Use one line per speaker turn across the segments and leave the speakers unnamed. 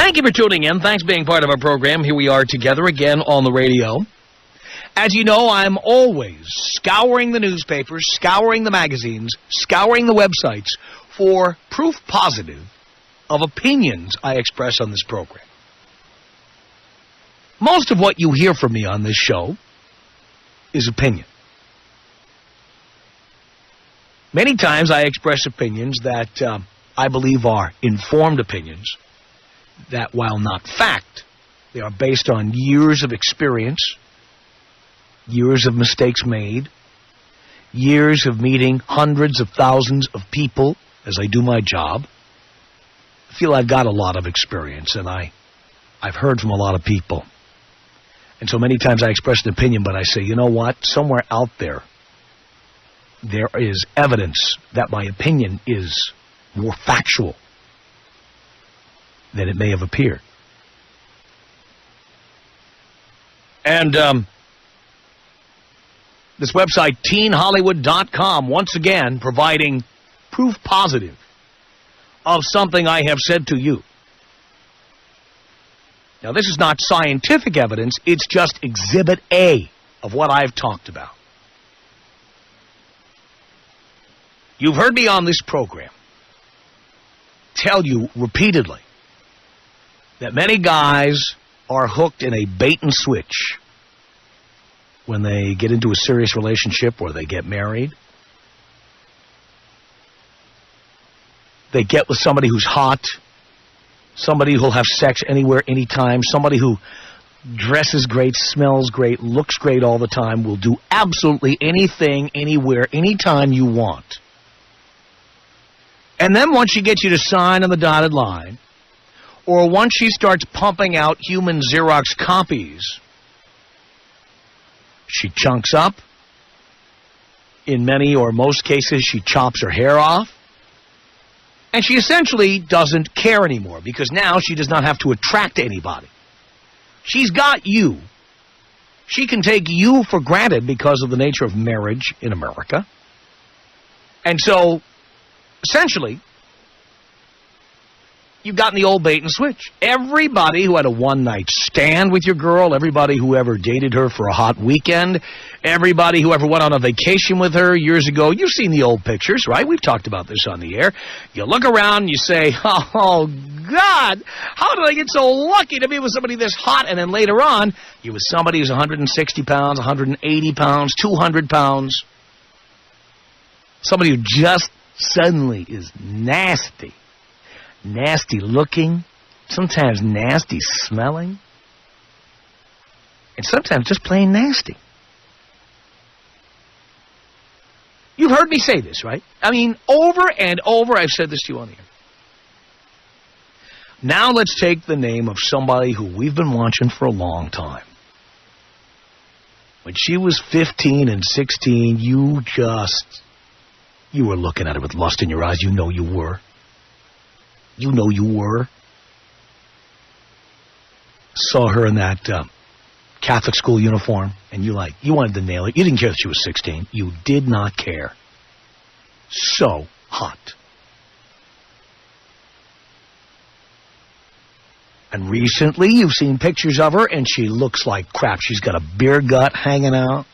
Thank you for tuning in. Thanks for being part of our program. Here we are together again on the radio. As you know, I'm always scouring the newspapers, scouring the magazines, scouring the websites for proof positive of opinions I express on this program. Most of what you hear from me on this show is opinion. Many times I express opinions that I believe are informed opinions, that while not fact, they are based on years of experience, years of mistakes made, years of meeting hundreds of thousands of people as I do my job. I feel I've got a lot of experience, and I've heard from a lot of people. And so many times I express an opinion, but I say, you know what? Somewhere out there, there is evidence that my opinion is more factual than it may have appeared. And this website, teenhollywood.com, once again providing proof positive of something I have said to you. Now, this is not scientific evidence. It's just Exhibit A of what I've talked about. You've heard me on this program tell you repeatedly that many guys are hooked in a bait and switch when they get into a serious relationship or they get married. They get with somebody who's hot, somebody who'll have sex anywhere, anytime, somebody who dresses great, smells great, looks great all the time, will do absolutely anything, anywhere, anytime you want. And then once she gets you to sign on the dotted line, or once she starts pumping out human Xerox copies, she chunks up. In many or most cases, she chops her hair off. And she essentially doesn't care anymore because now she does not have to attract anybody. She's got you. She can take you for granted because of the nature of marriage in America. And so, essentially, you've gotten the old bait and switch. Everybody who had a one-night stand with your girl, everybody who ever dated her for a hot weekend, everybody who ever went on a vacation with her years ago, you've seen the old pictures, right? We've talked about this on the air. You look around and you say, oh, God, how did I get so lucky to be with somebody this hot? And then later on, you're with somebody who's 160 pounds, 180 pounds, 200 pounds. Somebody who just suddenly is nasty. Nasty looking, sometimes nasty smelling, and sometimes just plain nasty. You've heard me say this, right? I mean, over and over I've said this to you on the air. Now let's take the name of somebody who we've been watching for a long time. When she was 15 and 16, you were looking at her with lust in your eyes. You know you were. You know you were. Saw her in that Catholic school uniform, and you wanted to nail it. You didn't care that she was 16. You did not care. So hot. And recently, you've seen pictures of her, and she looks like crap. She's got a beer gut hanging out.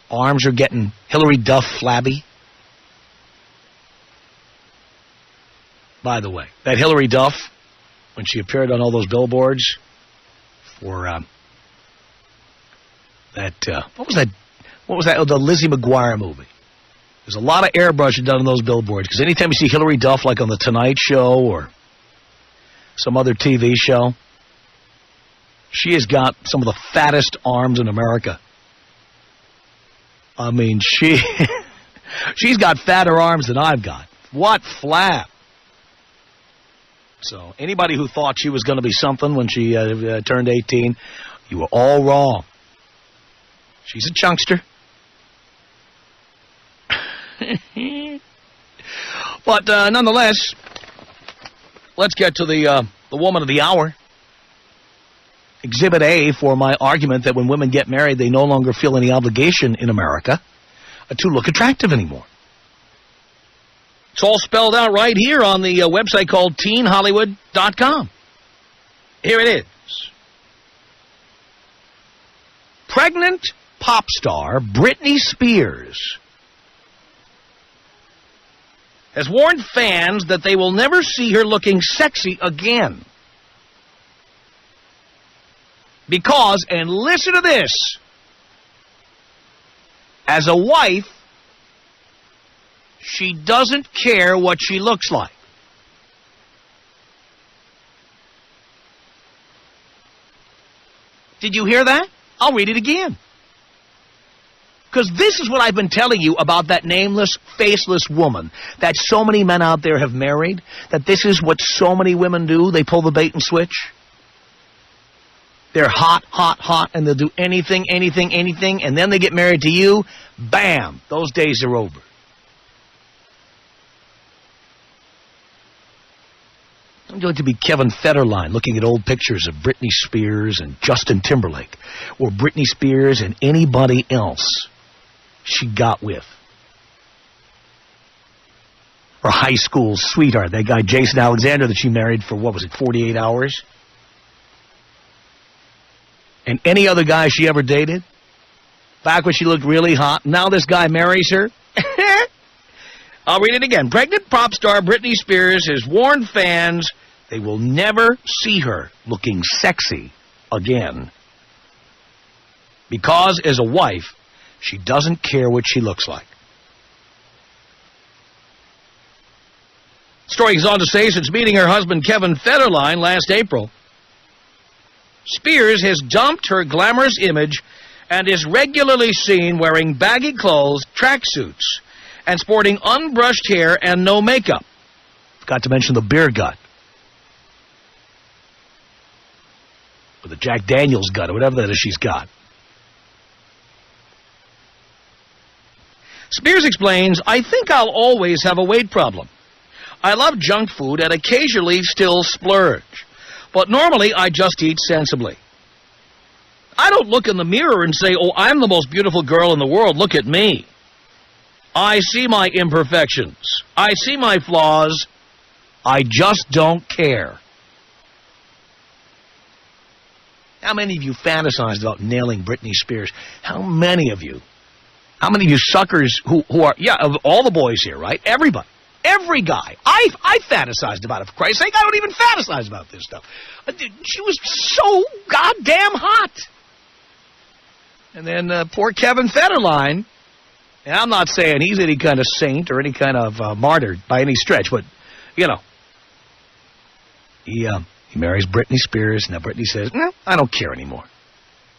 Arms are getting Hillary Duff flabby. By the way, that Hillary Duff, when she appeared on all those billboards for what was that? The Lizzie McGuire movie. There's a lot of airbrushing done on those billboards because anytime you see Hillary Duff, like on The Tonight Show or some other TV show, she has got some of the fattest arms in America. I mean, she's got fatter arms than I've got. What flap! So anybody who thought she was going to be something when she turned 18, you were all wrong. She's a chunkster. But nonetheless, let's get to the woman of the hour. Exhibit A for my argument that when women get married, they no longer feel any obligation in America to look attractive anymore. It's all spelled out right here on the website called teenhollywood.com. Here it is. Pregnant pop star Britney Spears has warned fans that they will never see her looking sexy again. Because, and listen to this, as a wife, she doesn't care what she looks like. Did you hear that? I'll read it again. Because this is what I've been telling you about that nameless, faceless woman that so many men out there have married, that this is what so many women do. They pull the bait and switch. They're hot, hot, hot, and they'll do anything, anything, anything, and then they get married to you. Bam! Those days are over. I'm going to be Kevin Federline looking at old pictures of Britney Spears and Justin Timberlake, or Britney Spears and anybody else she got with. Her high school sweetheart, that guy Jason Alexander that she married for, 48 hours? And any other guy she ever dated? Back when she looked really hot. Now this guy marries her? I'll read it again. Pregnant pop star Britney Spears has warned fans they will never see her looking sexy again. Because as a wife, she doesn't care what she looks like. Story goes on to say, since meeting her husband Kevin Federline last April, Spears has dumped her glamorous image and is regularly seen wearing baggy clothes, tracksuits, and sporting unbrushed hair and no makeup. Forgot to mention the beer gut. Or the Jack Daniels gut, or whatever that is she's got. Spears explains, I think I'll always have a weight problem. I love junk food and occasionally still splurge. But normally I just eat sensibly. I don't look in the mirror and say, oh, I'm the most beautiful girl in the world, look at me. I see my imperfections. I see my flaws. I just don't care. How many of you fantasized about nailing Britney Spears? How many of you suckers who are, of all the boys here, right? Everybody. Every guy. I fantasized about it, for Christ's sake. I don't even fantasize about this stuff. She was so goddamn hot. And then poor Kevin Federline, and I'm not saying he's any kind of saint or any kind of martyr by any stretch, but, you know, he marries Britney Spears. Now Britney says, no, I don't care anymore.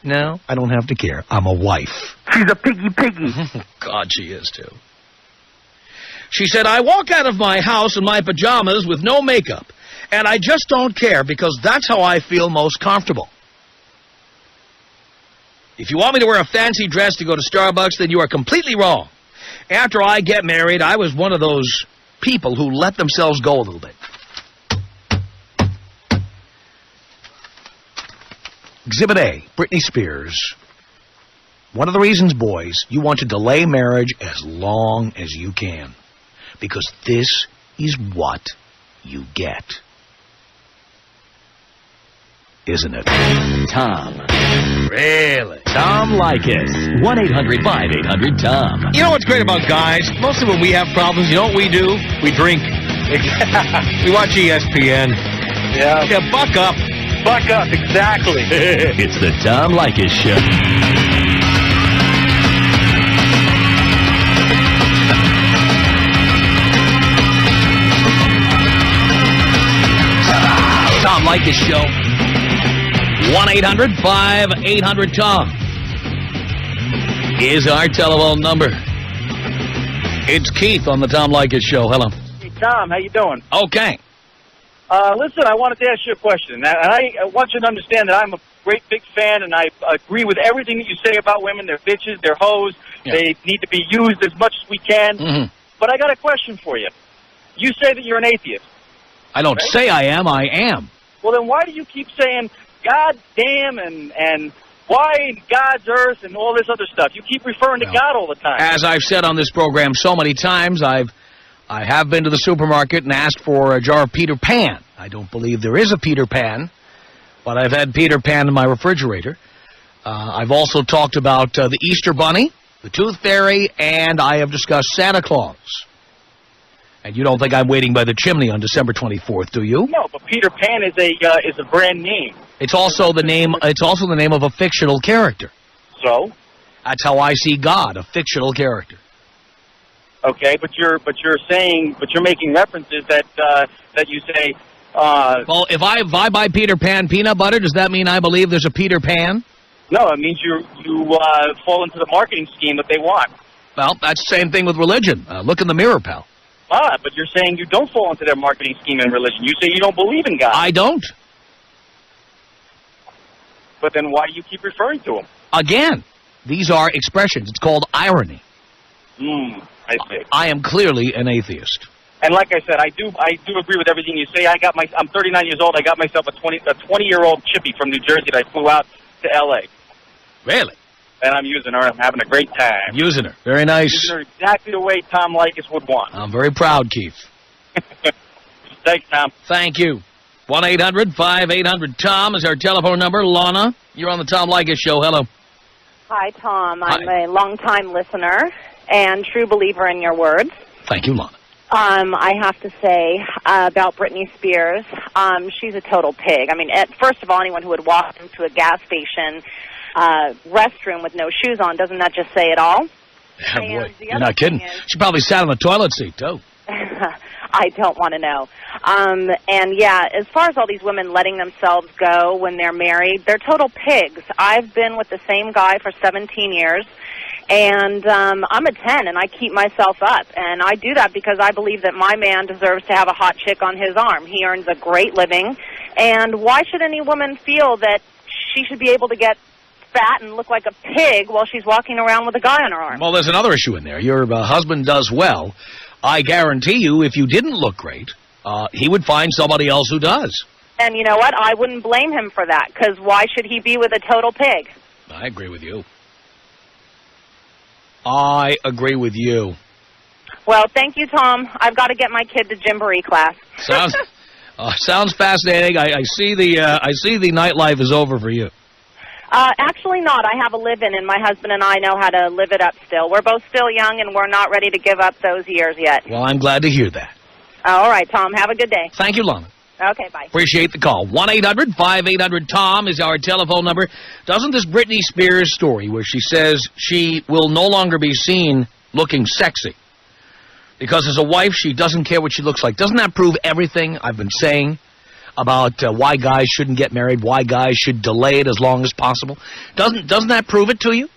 No, I don't have to care. I'm a wife.
She's a piggy.
God, she is, too. She said, I walk out of my house in my pajamas with no makeup, and I just don't care because that's how I feel most comfortable. If you want me to wear a fancy dress to go to Starbucks, then you are completely wrong. After I get married, I was one of those people who let themselves go a little bit. Exhibit A, Britney Spears. One of the reasons, boys, you want to delay marriage as long as you can. Because this is what you get. Isn't it?
Tom.
Really?
Tom Leykis. 1-800-5800-TOM.
You know what's great about guys? Mostly when we have problems, you know what we do? We drink. We watch ESPN.
Yeah.
Yeah, buck up.
Buck up, exactly.
It's the Tom Leykis Show.
Tom Leykis Show. 1-800-5800-TOM is our telephone number. It's Keith on the Tom Leykis Show. Hello.
Hey, Tom, how you doing?
Okay.
Listen, I wanted to ask you a question. And I want you to understand that I'm a great big fan, and I agree with everything that you say about women. They're bitches, they're hoes, They need to be used as much as we can.
Mm-hmm.
But I got a question for you. You say that you're an atheist.
I don't say I am. I am.
Well, then why do you keep saying God damn and why in God's earth and all this other stuff? You keep referring to God all the time.
As I've said on this program so many times, I've I have been to the supermarket and asked for a jar of Peter Pan. I don't believe there is a Peter Pan, but I've had Peter Pan in my refrigerator. I've also talked about the Easter Bunny, the Tooth Fairy, and I have discussed Santa Claus. And you don't think I'm waiting by the chimney on December 24th, do you?
No, but Peter Pan is a brand name.
It's also the name. It's also the name of a fictional character.
So?
That's how I see God, a fictional character.
Okay, but you're making references that you say.
Well, if I buy Peter Pan peanut butter, does that mean I believe there's a Peter Pan?
No, it means you fall into the marketing scheme that they want.
Well, that's the same thing with religion. Look in the mirror, pal.
But you're saying you don't fall into their marketing scheme in religion. You say you don't believe in God.
I don't.
But then why do you keep referring to them?
Again, these are expressions. It's called irony.
I see.
I am clearly an atheist.
And like I said, I do agree with everything you say. I'm 39 years old. I got myself a 20-year-old chippy from New Jersey that I flew out to L.A.
Really?
And I'm using her. I'm having a great time.
Using her. Very nice.
Using her exactly the way Tom Leykis would want.
I'm very proud, Keith.
Thanks, Tom.
Thank you. 1-800-5800-TOM is our telephone number. Lana, you're on the Tom Leykis Show. Hello.
Hi, Tom.
Hi.
I'm a longtime listener and true believer in your words.
Thank you, Lana.
I have to say about Britney Spears, she's a total pig. I mean, first of all, anyone who would walk into a gas station restroom with no shoes on, doesn't that just say it all?
Yeah, boy, you're not kidding. She probably sat on the toilet seat, too.
I don't want to know. And, yeah, as far as all these women letting themselves go when they're married, they're total pigs. I've been with the same guy for 17 years, and I'm a 10, and I keep myself up. And I do that because I believe that my man deserves to have a hot chick on his arm. He earns a great living, and why should any woman feel that she should be able to get fat and look like a pig while she's walking around with a guy on her arm?
Well, there's another issue in there. Your husband does well. I guarantee you, if you didn't look great, he would find somebody else who does.
And you know what? I wouldn't blame him for that, because why should he be with a total pig?
I agree with you. I agree with you.
Well, thank you, Tom. I've got to get my kid to Gymboree class.
Sounds fascinating. I see the nightlife is over for you.
Actually not. I have a live-in, and my husband and I know how to live it up still. We're both still young, and we're not ready to give up those years yet.
Well, I'm glad to hear that.
All right, Tom. Have a good day.
Thank you, Lana.
Okay, bye.
Appreciate the call. 1-800-5800-TOM is our telephone number. Doesn't this Britney Spears story where she says she will no longer be seen looking sexy because as a wife she doesn't care what she looks like, doesn't that prove everything I've been saying about why guys shouldn't get married, why guys should delay it as long as possible? Doesn't that prove it to you?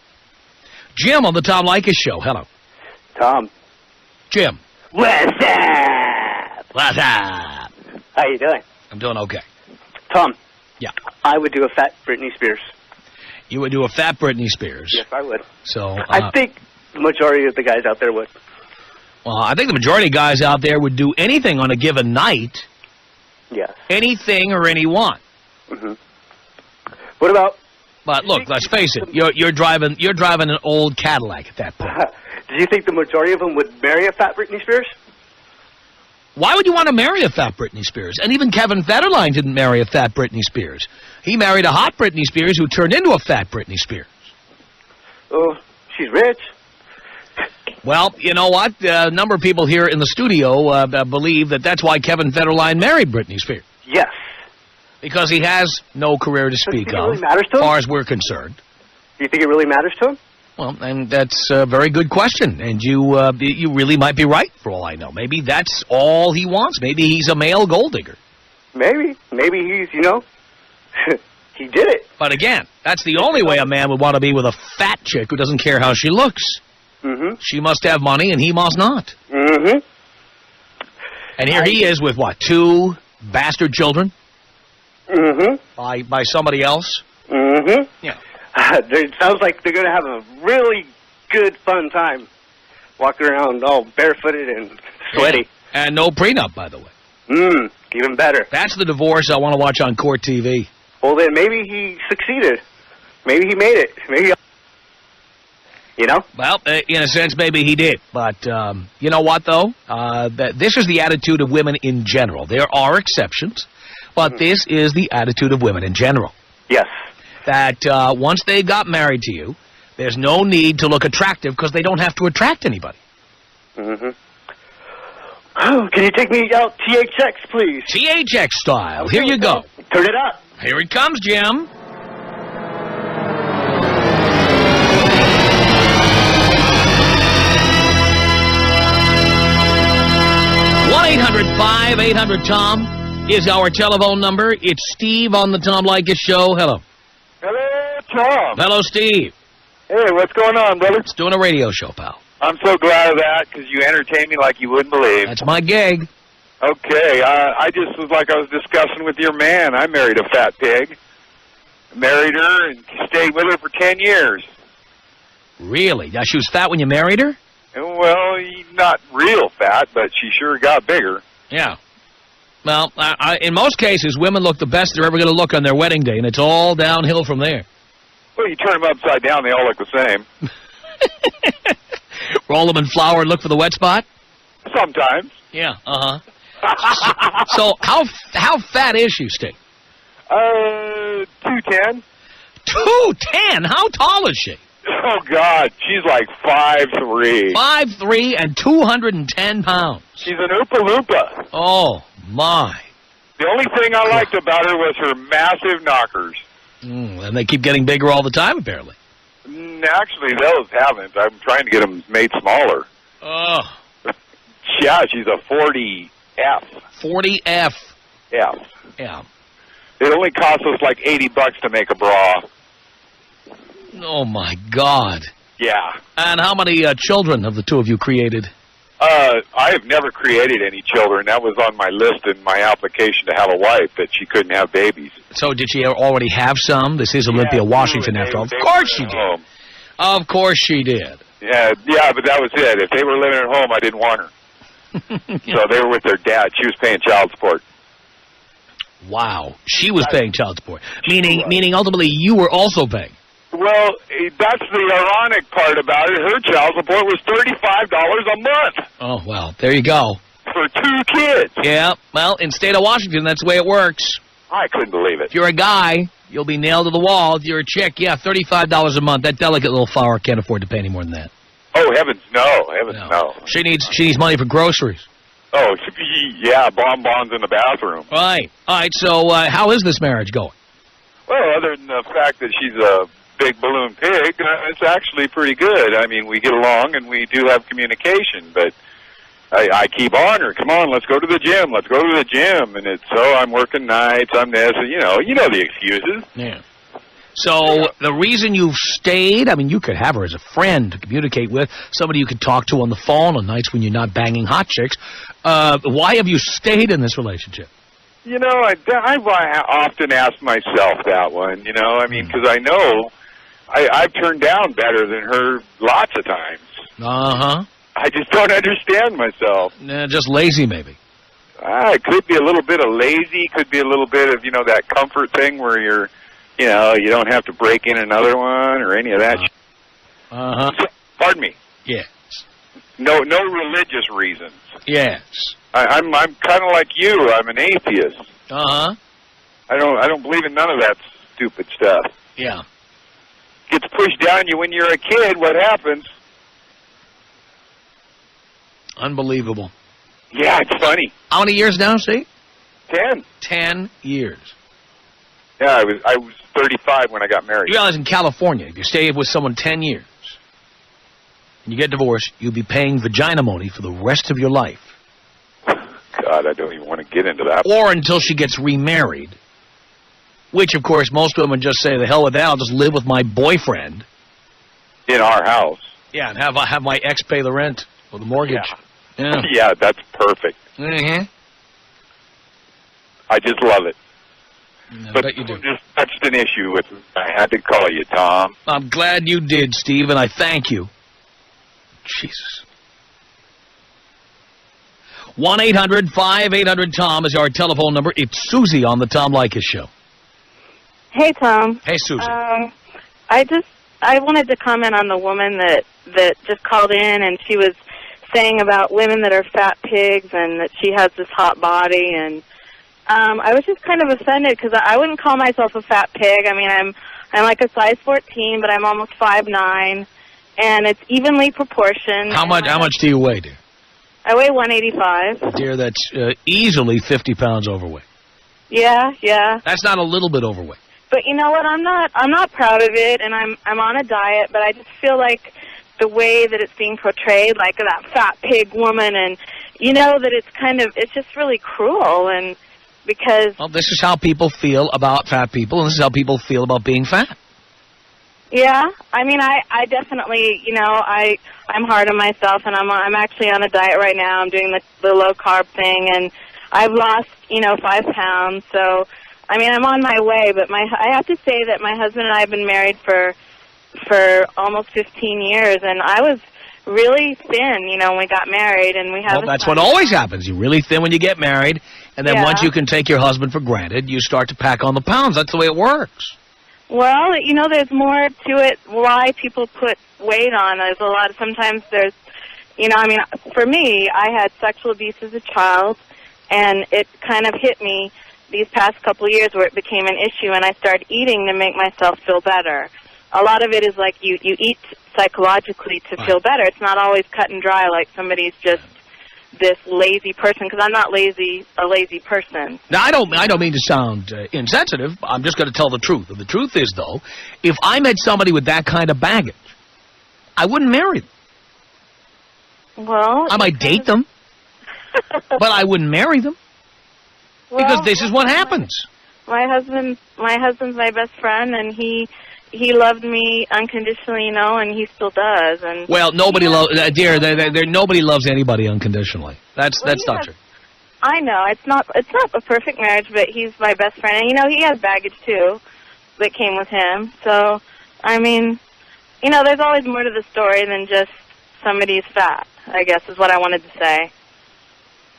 Jim on the Tom Leykis Show. Hello.
Tom.
Jim.
What's up?
What's up?
How you doing?
I'm doing okay.
Tom.
Yeah.
I would do a fat Britney Spears.
You would do a fat Britney Spears.
Yes, I would.
So
I think the majority of the guys out there would.
Well, I think the majority of guys out there would do anything on a given night.
Yes.
Anything or anyone.
Mm-hmm. What about...
But look, let's face it. You're driving an old Cadillac at that point.
Do you think the majority of them would marry a fat Britney Spears?
Why would you want to marry a fat Britney Spears? And even Kevin Federline didn't marry a fat Britney Spears. He married a hot Britney Spears who turned into a fat Britney Spears.
Oh, she's rich.
Well, you know what? A number of people here in the studio believe that that's why Kevin Federline married Britney Spears.
Yes.
Because he has no career to speak of,
really matters to him?
as far as we're concerned.
Do you think it really matters to him?
Well, and that's a very good question, and you really might be right, for all I know. Maybe that's all he wants. Maybe he's a male gold digger.
Maybe. Maybe he's, he did it.
But again, that's the only way a man would want to be with a fat chick who doesn't care how she looks.
Mm-hmm.
She must have money, and he must not.
Mm-hmm.
And here he is with, what, 2 bastard children?
Mm-hmm.
By somebody else?
Mm-hmm.
Yeah.
It sounds like they're going to have a really good, fun time walking around all barefooted and sweaty.
Yeah. And no prenup, by the way.
Even better.
That's the divorce I want to watch on Court TV.
Well, then maybe he succeeded. Maybe he made it. Maybe. You know?
Well, in a sense, maybe he did. But you know what, though? This is the attitude of women in general. There are exceptions, but this is the attitude of women in general.
Yes.
That once they got married to you, there's no need to look attractive because they don't have to attract anybody.
Mm-hmm. Oh, can you take me out THX, please?
THX style. Here you go.
Turn it up.
Here it comes, Jim. $1-800-5800-TOM is our telephone number. It's Steve on the Tom Leykis Show. Hello.
Hello, Tom.
Hello, Steve.
Hey, what's going on, brother?
It's doing a radio show, pal.
I'm so glad of that because you entertain me like you wouldn't believe.
That's my gig.
Okay, I just was like I was discussing with your man. I married a fat pig. Married her and stayed with her for 10 years.
Really? Now, she was fat when you married her?
Well, not real fat, but she sure got bigger.
Yeah. Well, in most cases, women look the best they're ever going to look on their wedding day, and it's all downhill from there.
Well, you turn them upside down, they all look the same.
Roll them in flour and look for the wet spot?
Sometimes.
Yeah, So, how fat is she, Steve?
210.
210? How tall is she?
Oh, God, she's like 5'3".
5'3" and 210 pounds.
She's an Oopa Loompa.
Oh, my.
The only thing I liked about her was her massive knockers.
And they keep getting bigger all the time, apparently.
Actually, those haven't. I'm trying to get them made smaller.
Oh.
Yeah, she's a 40F.
40F.
Yeah.
Yeah.
It only costs us like $80 to make a bra.
Oh, my God.
Yeah.
And how many children have the two of you created?
I have never created any children. That was on my list in my application to have a wife, that she couldn't have babies.
So did she already have some? This is Olympia, Washington, after all. Of course she did. Of course she did.
Yeah, but that was it. If they were living at home, I didn't want her. So they were with their dad. She was paying child support.
Wow. She was paying child support. Meaning ultimately you were also paying.
Well, that's the ironic part about it. Her child support was $35 a month.
Oh, well, there you go.
For 2 kids.
Yeah, well, in state of Washington, that's the way it works.
I couldn't believe it.
If you're a guy, you'll be nailed to the wall. If you're a chick, yeah, $35 a month. That delicate little flower can't afford to pay any more than that.
Oh, heavens no. No.
She needs money for groceries.
Oh, yeah, bonbons in the bathroom.
Right. All right, so how is this marriage going?
Well, other than the fact that she's a big balloon pig, it's actually pretty good. I mean, we get along and we do have communication, but I keep on her. Come on, let's go to the gym. Let's go to the gym. And it's, I'm working nights, I'm this. You know the excuses.
Yeah. So the reason you've stayed, I mean, you could have her as a friend to communicate with, somebody you could talk to on the phone on nights when you're not banging hot chicks. Why have you stayed in this relationship?
You know, I often ask myself that one, I mean, because I know I've turned down better than her lots of times.
Uh-huh.
I just don't understand myself.
Just lazy, maybe.
It could be a little bit of lazy, could be a little bit of, that comfort thing where you're, you don't have to break in another one or any of that.
Uh-huh.
Pardon me.
Yes.
No religious reasons.
Yes.
I'm kind of like you. I'm an atheist.
Uh-huh.
I don't believe in none of that stupid stuff.
Yeah.
Gets pushed down you when you're a kid. What happens?
Unbelievable.
Yeah, it's funny.
How many years now, Steve?
10.
10 years.
Yeah, I was 35 when I got married.
You realize in California, if you stay with someone 10 years and you get divorced, you'll be paying vagina money for the rest of your life.
God, I don't even want to get into that.
Or until she gets remarried, which, of course, most women just say, the hell with that, I'll just live with my boyfriend.
In our house.
Yeah, and have my ex pay the rent or the mortgage.
Yeah, yeah, that's perfect.
Mm-hmm.
I just love it.
I
But
bet you do.
just touched an issue with me. I had to call you, Tom.
I'm glad you did, Steve, and I thank you. Jesus. 1-800-5800-TOM is our telephone number. It's Susie on the Tom Leykis Show.
Hey, Tom.
Hey, Susie.
I just I wanted to comment on the woman that just called in, and she was saying about women that are fat pigs and that she has this hot body, and I was just kind of offended because I wouldn't call myself a fat pig. I mean, I'm like a size 14, but I'm almost 5'9", and it's evenly proportioned.
How much do you weigh, dear?
I weigh 185.
Dear, that's easily 50 pounds overweight.
Yeah.
That's not a little bit overweight.
But you know what? I'm not proud of it, and I'm on a diet. But I just feel like the way that it's being portrayed, like that fat pig woman, and you know that it's just really cruel. And because
this is how people feel about fat people, and this is how people feel about being fat.
Yeah, I mean, I definitely, I'm hard on myself, and I'm actually on a diet right now. I'm doing the low carb thing, and I've lost 5 pounds. So, I mean, I'm on my way. But I have to say that my husband and I have been married for almost 15 years, and I was really thin, when we got married, and we have.
Well, that's what always happens. You're really thin when you get married, and then once you can take your husband for granted, you start to pack on the pounds. That's the way it works.
Well, there's more to it why people put weight on. There's a lot. Sometimes there's, for me, I had sexual abuse as a child, and it kind of hit me these past couple of years where it became an issue, and I started eating to make myself feel better. A lot of it is like you eat psychologically to feel better. It's not always cut and dry like somebody's just this lazy person, because I'm not a lazy person.
Now, I don't mean to sound insensitive. I'm just going to tell the truth. And the truth is, though, if I met somebody with that kind of baggage, I wouldn't marry them.
Well,
I might date them, but I wouldn't marry them, because this is what happens.
My husband's my best friend, and he loved me unconditionally, and he still does. And
well, nobody loves, dear. Nobody loves anybody unconditionally. That's not true.
I know it's not a perfect marriage, but he's my best friend, and he has baggage too that came with him. So, I mean, there's always more to the story than just somebody's fat, I guess is what I wanted to say.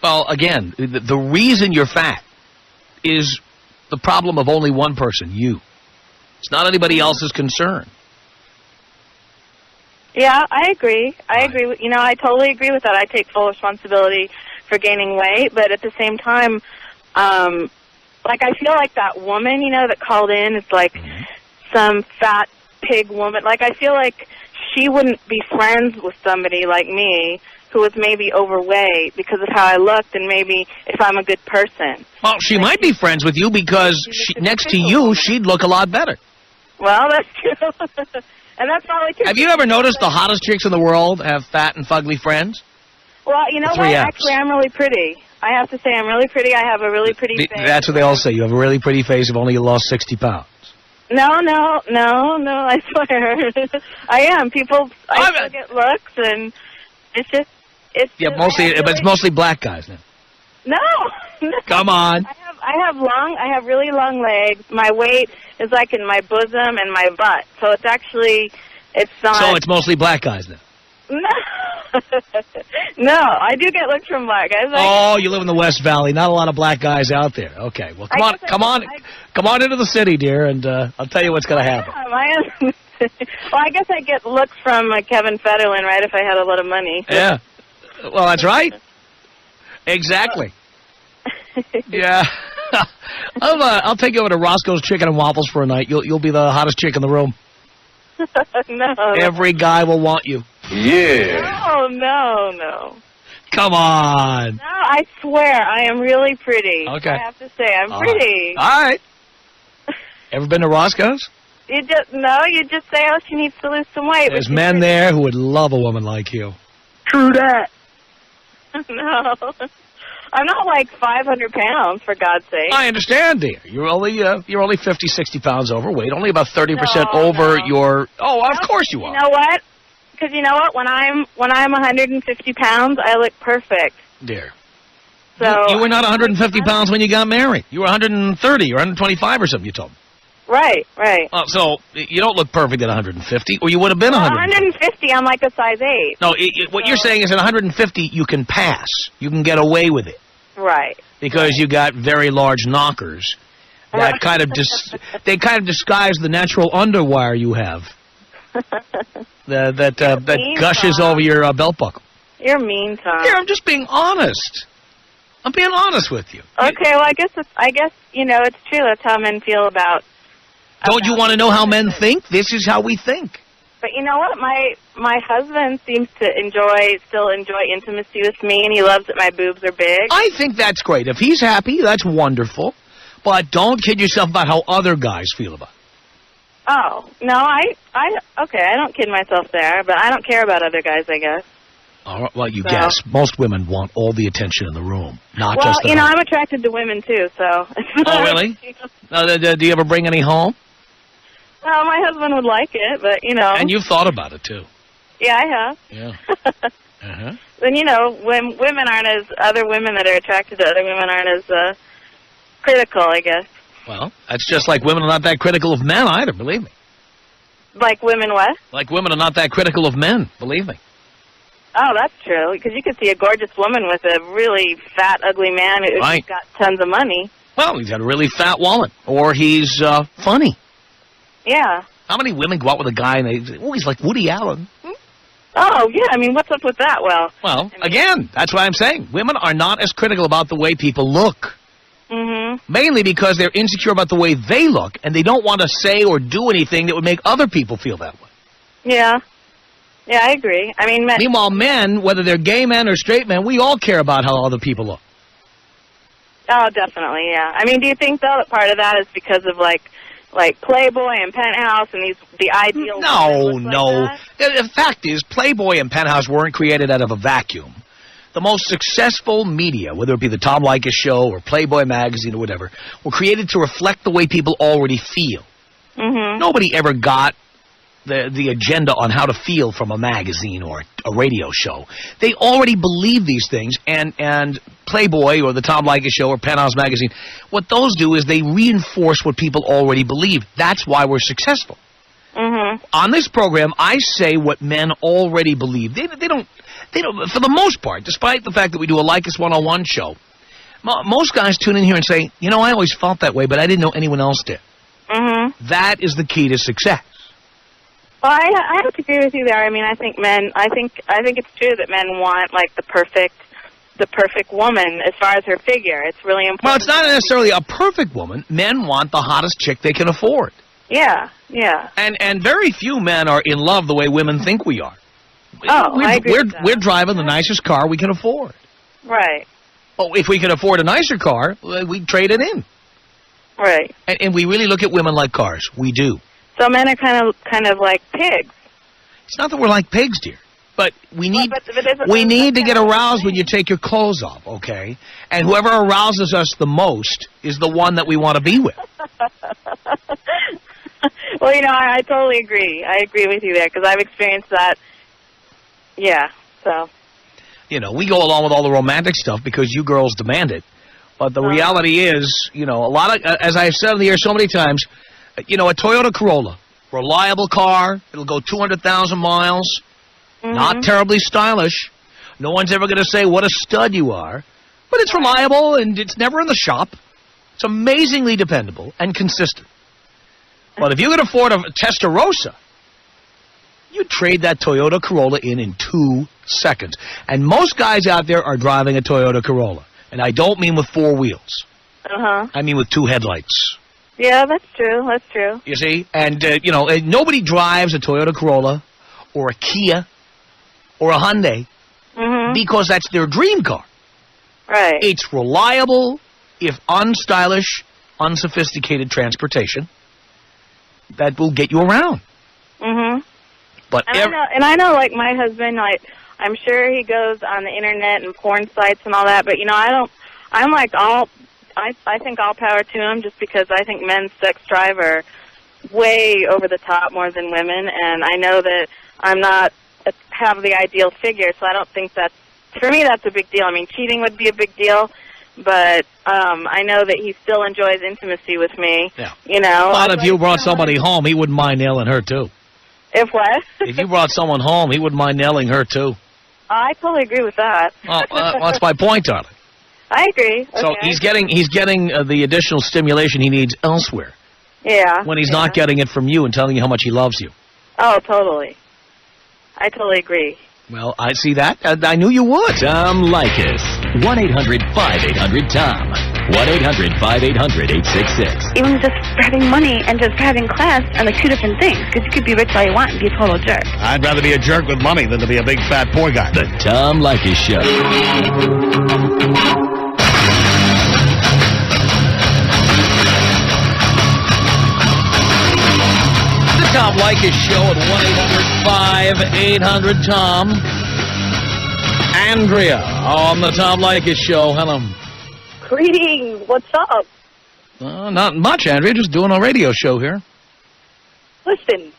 Well, again, the reason you're fat is the problem of only one person, you. It's not anybody else's concern.
Yeah, I agree. I totally agree with that. I take full responsibility for gaining weight, but at the same time, I feel like that woman, that called in is like some fat pig woman. Like, I feel like she wouldn't be friends with somebody like me who was maybe overweight because of how I looked, and maybe if I'm a good person.
Well, she might be friends with you because next to you, she'd look a lot better.
Well, that's true. And that's probably true.
Have you ever noticed the hottest chicks in the world have fat and fugly friends?
Well, you know what? Actually, I'm really pretty. I have to say I'm really pretty. I have a really pretty face.
That's what they all say. You have a really pretty face if only you lost 60 pounds.
No, I swear. I am. I still get looks, and it's just...
but it's mostly black guys now.
No.
Come on.
I have really long legs. My weight is like in my bosom and my butt. So it's not...
So it's mostly black guys now?
No. No, I do get looks from black guys.
You live in the West Valley. Not a lot of black guys out there. Okay, well, come on into the city, dear, and I'll tell you what's going to happen.
Well, I guess I get looks from Kevin Federline, right, if I had a lot of money.
Yeah. Well, that's right. Exactly. Yeah. I'll take you over to Roscoe's Chicken and Waffles for a night. You'll be the hottest chick in the room.
No.
Every guy will want you.
Yeah.
No.
Come on.
No, I swear, I am really pretty.
Okay.
I have to say, I'm pretty.
All right. Ever been to Roscoe's?
You just say, she needs to lose some weight.
There's men there who would love a woman like you.
True that. No. I'm not like 500 pounds, for God's sake.
I understand, dear. You're only 50, 60 pounds overweight, only about 30% over your... Oh, of course you are.
You know what? Because you know what? When I'm 150 pounds, I look perfect.
Dear.
So
you were not 150 pounds when you got married. You were 130 or 125 or something, you told me.
Right.
So you don't look perfect at 150, or you would have been 150.
150, I'm like a size 8.
No, what you're saying is at 150, you can pass. You can get away with it.
Right.
Because you got very large knockers that kind of disguise the natural underwire you have. that gushes over your belt buckle.
You're mean, Tom.
Here, I'm just being honest. I'm being honest with you.
Okay, well, I guess it's true. That's how men feel about.
Don't you want to know how men think? This is how we think.
But you know what? My husband seems to still enjoy intimacy with me, and he loves that my boobs are big.
I think that's great. If he's happy, that's wonderful. But don't kid yourself about how other guys feel about it.
Oh no, I don't kid myself there, but I don't care about other guys, I guess.
All right, well, you guess. Most women want all the attention in the room, not just the...
Well, I'm attracted to women, too, so...
Oh, really? Do you ever bring any home?
Well, my husband would like it, but,
And you've thought about it, too.
Yeah, I have.
Yeah. Uh-huh.
Then, when other women that are attracted to other women aren't as critical, I guess.
Well, that's just like women are not that critical of men either, believe me.
Like women what?
Like women are not that critical of men, believe me.
Oh, that's true, because you could see a gorgeous woman with a really fat, ugly man who's got tons of money.
Well, he's got a really fat wallet, or he's funny.
Yeah.
How many women go out with a guy and they say, oh, he's like Woody Allen?
Oh, yeah, what's up with that? Well,
again, that's what I'm saying. Women are not as critical about the way people look.
Mm-hmm.
Mainly because they're insecure about the way they look, and they don't want to say or do anything that would make other people feel that way.
Yeah. Yeah, I agree.
Meanwhile, men, whether they're gay men or straight men, we all care about how other people look.
Oh, definitely, yeah. Do you think, though, that part of that is because of, like Playboy and Penthouse and the ideal...
No. The fact is, Playboy and Penthouse weren't created out of a vacuum. The most successful media, whether it be the Tom Leykis Show or Playboy magazine or whatever, were created to reflect the way people already feel.
Mm-hmm.
Nobody ever got the agenda on how to feel from a magazine or a radio show. They already believe these things, and Playboy or the Tom Leykis Show or Penthouse magazine, what those do is they reinforce what people already believe. That's why we're successful.
Mm-hmm.
On this program, I say what men already believe. They don't, for the most part, despite the fact that we do a Leykis 101 show, most guys tune in here and say, I always felt that way, but I didn't know anyone else did.
Mm-hmm.
That is the key to success.
Well, I have to agree with you there. I think it's true that men want like the perfect woman as far as her figure. It's really important.
Well, it's not necessarily a perfect woman. Men want the hottest chick they can afford.
Yeah.
And very few men are in love the way women think we are.
Oh, I agree with that.
We're driving the nicest car we can afford.
Right.
Oh, if we could afford a nicer car, we'd trade it in.
Right.
And we really look at women like cars. We do.
So men are kind of like pigs.
It's not that we're like pigs, dear. But we need to get aroused when you take your clothes off, okay? And whoever arouses us the most is the one that we want to be with.
Well, I totally agree. I agree with you there because I've experienced that. Yeah, so.
We go along with all the romantic stuff because you girls demand it. But the reality is, a lot of, as I've said on the air so many times, a Toyota Corolla, reliable car, it'll go 200,000 miles, not terribly stylish. No one's ever going to say what a stud you are, but it's reliable and it's never in the shop. It's amazingly dependable and consistent. But if you can afford a Testarossa, you trade that Toyota Corolla in 2 seconds. And most guys out there are driving a Toyota Corolla. And I don't mean with 4 wheels.
Uh-huh.
I mean with 2 headlights.
Yeah, that's true.
You see? And, nobody drives a Toyota Corolla or a Kia or a Hyundai because that's their dream car.
Right.
It's reliable, if unstylish, unsophisticated transportation that will get you around.
Mm-hmm.
But
I know, like, my husband, I'm sure he goes on the internet and porn sites and all that, but, I think all power to him just because I think men's sex drive are way over the top more than women, and I know that I'm not have the ideal figure, so I don't think for me that's a big deal. Cheating would be a big deal, but I know that he still enjoys intimacy with me.
Yeah.
But
if you brought somebody home, he wouldn't mind nailing her, too.
If what?
If you brought someone home, he wouldn't mind nailing her, too.
I totally agree with that.
Well, that's my point, darling.
I agree. Okay.
So he's getting the additional stimulation he needs elsewhere.
Yeah.
When he's not getting it from you and telling you how much he loves you.
Oh, totally. I totally agree.
Well, I see that. I knew you would.
Tom Leykis. 1-800-5800-TOM. 1-800-5800-866.
Even just having money and just having class are like two different things, because you could be rich all you want and be a total jerk.
I'd rather be a jerk with money than to be a big fat poor guy.
The Tom Leykis Show.
Tom Leykis Show at 1-800-5800-TOM. Andrea on the Tom Leykis Show. Hello.
Greetings. What's up?
Not much, Andrea. Just doing a radio show here.
Listen,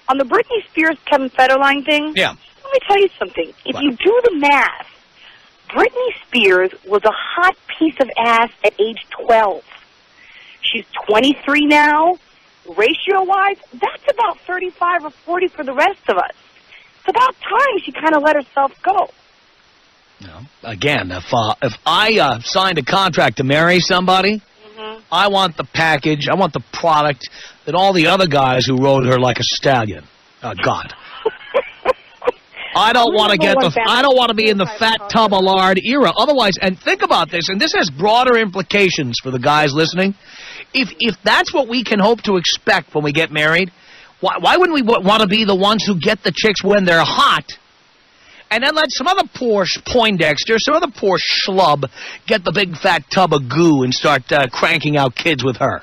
on the Britney Spears Kevin Federline thing,
Yeah.
let me tell you something. If
What?
you do the math, Britney Spears was a hot piece of ass at age 12. She's 23 now. Ratio-wise, that's about 35 or 40 for the rest of us. It's about time she kind of let herself go.
No. Again, if I signed a contract to marry somebody, I want the package, I want the product that all the other guys who rode her like a stallion got. I don't want to I don't want to be in the fat tub of lard era. Otherwise, and think about this, and this has broader implications for the guys listening. If that's what we can hope to expect when we get married, why wouldn't we want to be the ones who get the chicks when they're hot, and then let some other poor Poindexter, some other poor schlub get the big fat tub of goo and start cranking out kids with her?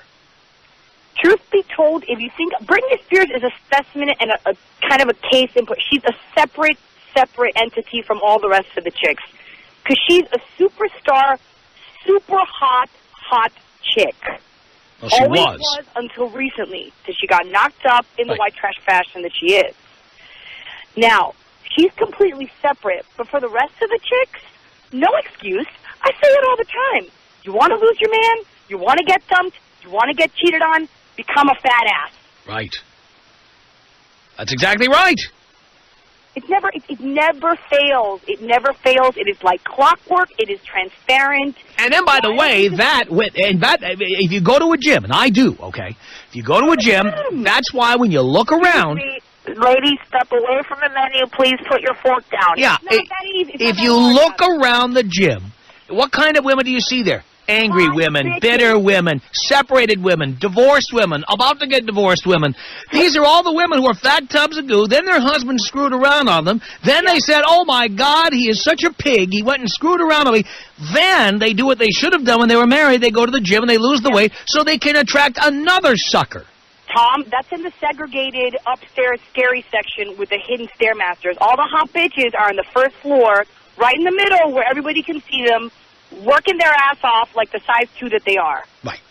Truth be told, if you think Britney Spears is a specimen and a kind of a case in point, she's a separate entity from all the rest of the chicks, because she's a superstar, super hot chick.
Well, she
Always
was
until recently, because she got knocked up in the
Right.
white trash fashion that she is. Now, she's completely separate, but for the rest of the chicks, no excuse. I say it all the time. You want to lose your man? You want to get dumped? You want to get cheated on? Become a fat ass.
right. That's exactly right.
It never fails. It never fails. It is like clockwork. It is transparent.
And then, by the way, if you go to a gym, and I do, okay, if you go to a gym, that's why when you look around,
Ladies, step away from the menu. Please put your fork down.
yeah,
It's not that easy. It's
if
not
you
that hard.
look around the gym, what kind of women do you see there? Angry
Hot
women,
bitches.
bitter women, separated women, divorced women, about to get divorced women. These are all the women who are fat tubs of goo. Then their husbands screwed around on them. Then they said, oh, my God, he is such a pig. He went and screwed around on me. Then they do what they should have done when they were married. They go to the gym and they lose the weight so they can attract another sucker.
Tom, that's in the segregated upstairs scary section with the hidden Stairmasters. All the hot bitches are on the first floor, right in the middle where everybody can see them, working their ass off like the size 2 that they are.
Right.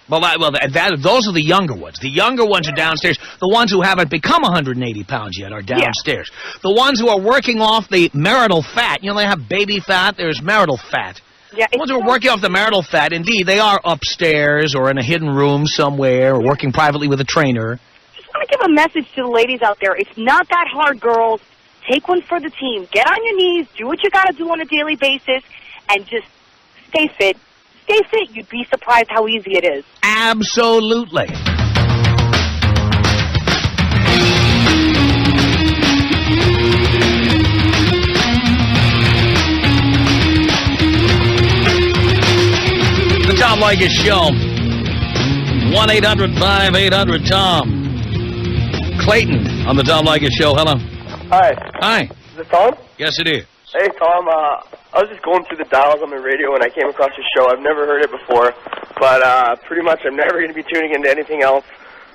Well, those are the younger ones. The younger ones are downstairs. The ones who haven't become 180 pounds yet are downstairs. The ones who are working off the marital fat, you know, they have baby fat, there's marital fat.
Yeah,
The ones who are working off the marital fat, indeed, they are upstairs or in a hidden room somewhere or working privately with a trainer.
Just want to give a message to the ladies out there. It's not that hard, girls. Take one for the team. Get on your knees. Do what you got to do on a daily basis. And just stay fit. Stay fit. You'd be surprised how easy it is.
Absolutely. The Tom Leykis Show. 1-800-5800-TOM. Clayton on the Tom Leykis Show. Hello.
Hi.
Hi.
Is this Tom?
Yes, it is.
Hey, Tom. I was just going through the dials on the radio and I came across your show. I've never heard it before, but pretty much I'm never going to be tuning into anything else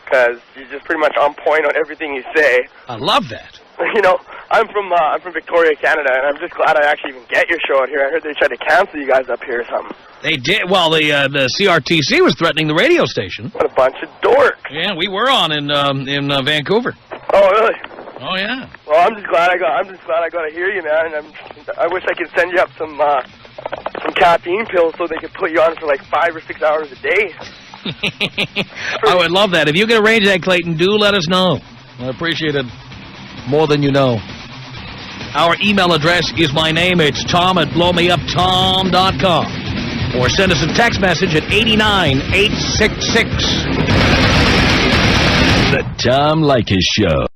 because you're just pretty much on point on everything you say.
I love that.
You know, I'm from Victoria, Canada, and I'm just glad I actually even get your show out here. I heard they tried to cancel you guys up here or something.
They did. Well, the CRTC was threatening the radio station.
What a bunch of dorks.
Yeah, we were on in Vancouver.
Oh, really?
Oh, yeah.
Well, I'm just glad I got to hear you, man. And I wish I could send you up some caffeine pills so they could put you on for like 5 or 6 hours a day.
I would love that. If you can arrange that, Clayton, do let us know. I appreciate it more than you know. Our email address is my name. It's tom@blowmeuptom.com. Or send us a text message at 89866. The
Tom Leykis Show.